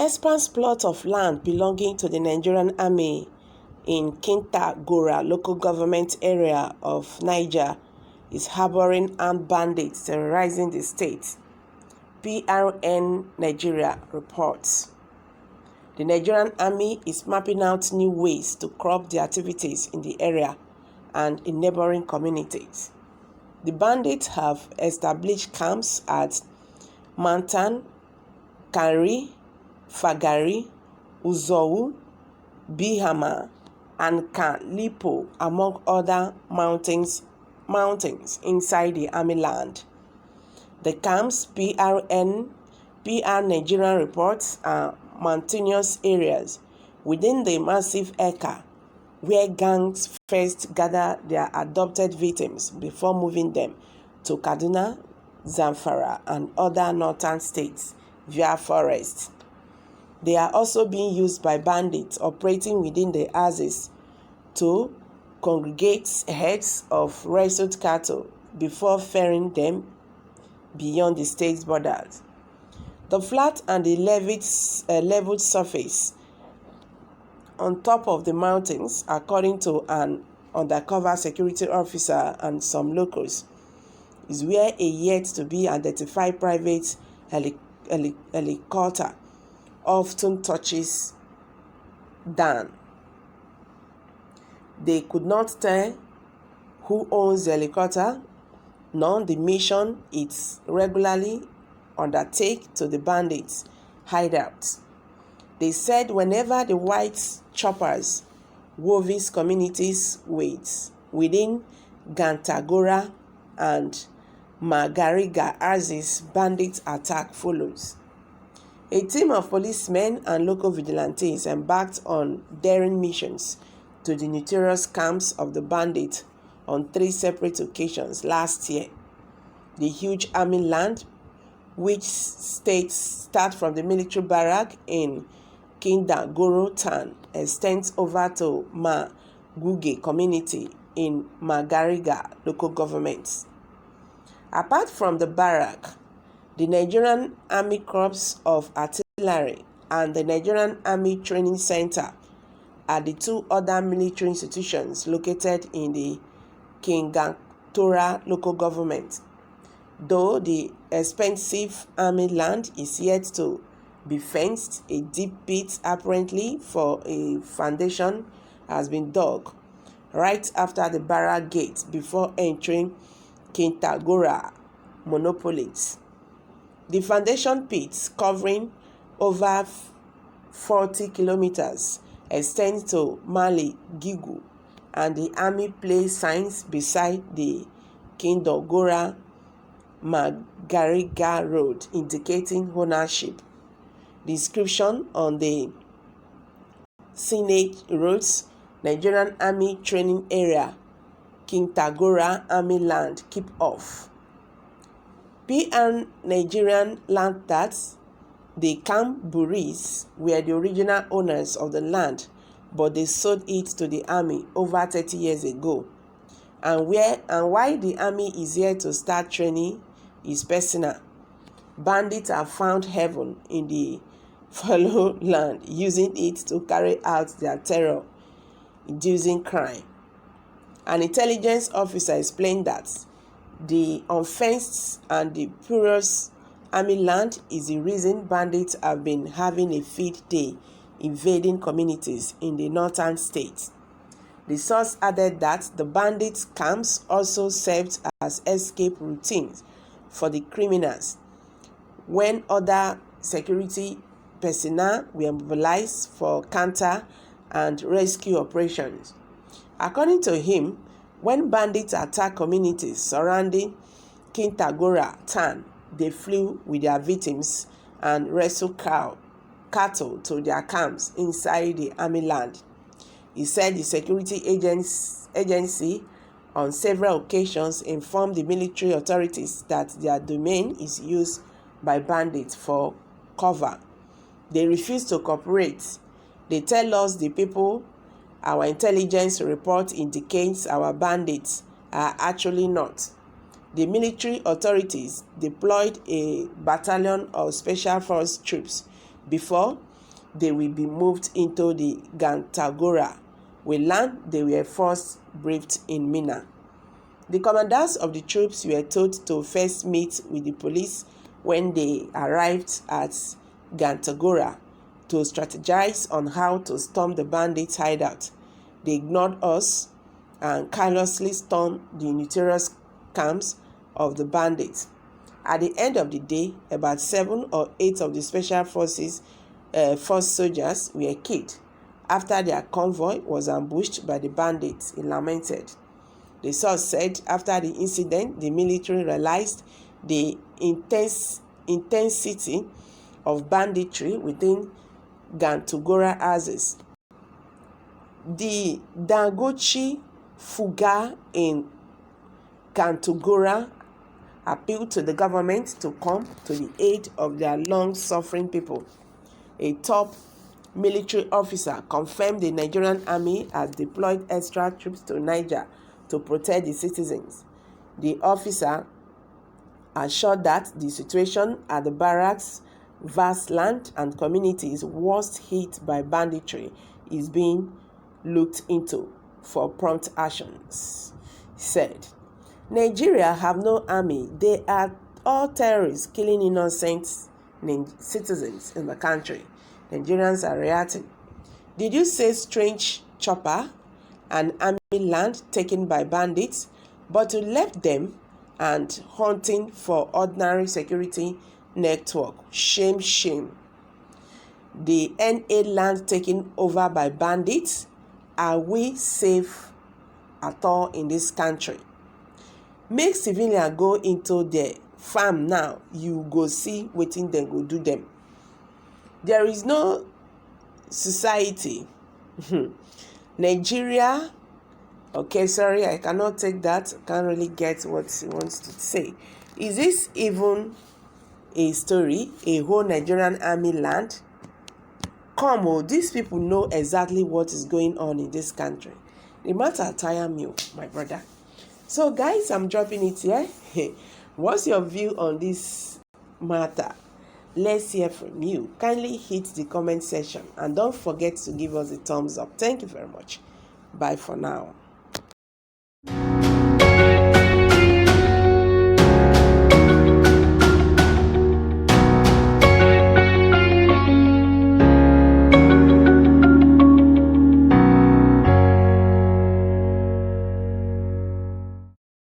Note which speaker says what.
Speaker 1: expanse plot of land belonging to the Nigerian Army in Kintagora local government area of Niger is harboring armed bandits terrorizing the state, PRN Nigeria reports. The Nigerian Army is mapping out new ways to curb the activities in the area and in neighboring communities. The bandits have established camps at Mantan, Kanri, Fagari, Uzowu, Bihama, and Kalipo, among other mountains inside the army land. The camps PR Nigerian reports are mountainous areas within the massive Eka, where gangs first gather their adopted victims before moving them to Kaduna, Zamfara, and other northern states via forests. They are also being used by bandits operating within the Axis to congregate herds of rescued cattle before ferrying them beyond the state's borders. The flat and the leveled surface on top of the mountains, according to an undercover security officer and some locals, is where a yet-to-be-identified private helicopter often touches down. They could not tell who owns the helicopter, nor the mission it regularly undertakes to the bandits' hideouts. They said whenever the white choppers Wovis communities within Gantagora and Magariga Axis, bandit attack follows. A team of policemen and local vigilantes embarked on daring missions to the notorious camps of the bandits on 3 separate occasions last year. The huge army land, which start from the military barrack in Kindagoro town, extends over to Maguge community in Magariga local government. Apart from the barrack, the Nigerian Army Corps of Artillery and the Nigerian Army Training Center are the 2 other military institutions located in the Kingatora local government. Though the expensive army land is yet to be fenced, a deep pit apparently for a foundation has been dug right after the barrack gate before entering Kintagora monopolies. The foundation pits, covering over 40 kilometers, extends to Mali Gigu, and the army place signs beside the Kindagora Magariga road indicating ownership. The inscription on the signage roads, Nigerian Army Training Area, Kintagora Army Land, keep off. PN Nigerian land that the Kamburis were the original owners of the land, but they sold it to the army over 30 years ago. And why the army is here to start training is personal. Bandits have found heaven in the fallow land, using it to carry out their terror-inducing crime. An intelligence officer explained that the unfenced and the porous army land is the reason bandits have been having a field day invading communities in the northern states. The source added that the bandits' camps also served as escape routines for the criminals when other security personnel were mobilized for counter and rescue operations. According to him, when bandits attack communities surrounding Kintagora town, they flew with their victims and rescued cattle to their camps inside the army land. He said the security agency on several occasions informed the military authorities that their domain is used by bandits for cover. They refuse to cooperate. They tell us the people our intelligence report indicates our bandits are actually not. The military authorities deployed a battalion of special force troops before they will be moved into the Gantagora. We learned they were first briefed in Minna. The commanders of the troops were told to first meet with the police when they arrived at Gantagora to strategize on how to storm the bandits' hideout. They ignored us and carelessly stormed the notorious camps of the bandits. At the end of the day, about 7 or 8 of the special forces force soldiers were killed after their convoy was ambushed by the bandits, he lamented. The source said after the incident, the military realized the intensity of banditry within Gantagora houses. The Dangote Fuga in Gantagora appealed to the government to come to the aid of their long-suffering people. A top military officer confirmed the Nigerian army has deployed extra troops to Niger to protect the citizens. The officer assured that the situation at the barracks, vast land and communities worst hit by banditry is being looked into for prompt actions. He said, Nigeria have no army. They are all terrorists killing innocent citizens in the country. Nigerians are reacting. Did you say strange chopper and army land taken by bandits, but you left them and hunting for ordinary security network? Shame, shame. The NA land taken over by bandits. Are we safe at all in this country? Make civilians go into their farm now. You go see wetin dem go do them. There is no society. Nigeria. Okay, sorry, I cannot take that. I can't really get what he wants to say. Is this even a story? A whole Nigerian army land? Come on, these people know exactly what is going on in this country. The matter tire me, my brother. So, guys, I'm dropping it here. What's your view on this matter? Let's hear from you. Kindly hit the comment section and don't forget to give us a thumbs up. Thank you very much. Bye for now.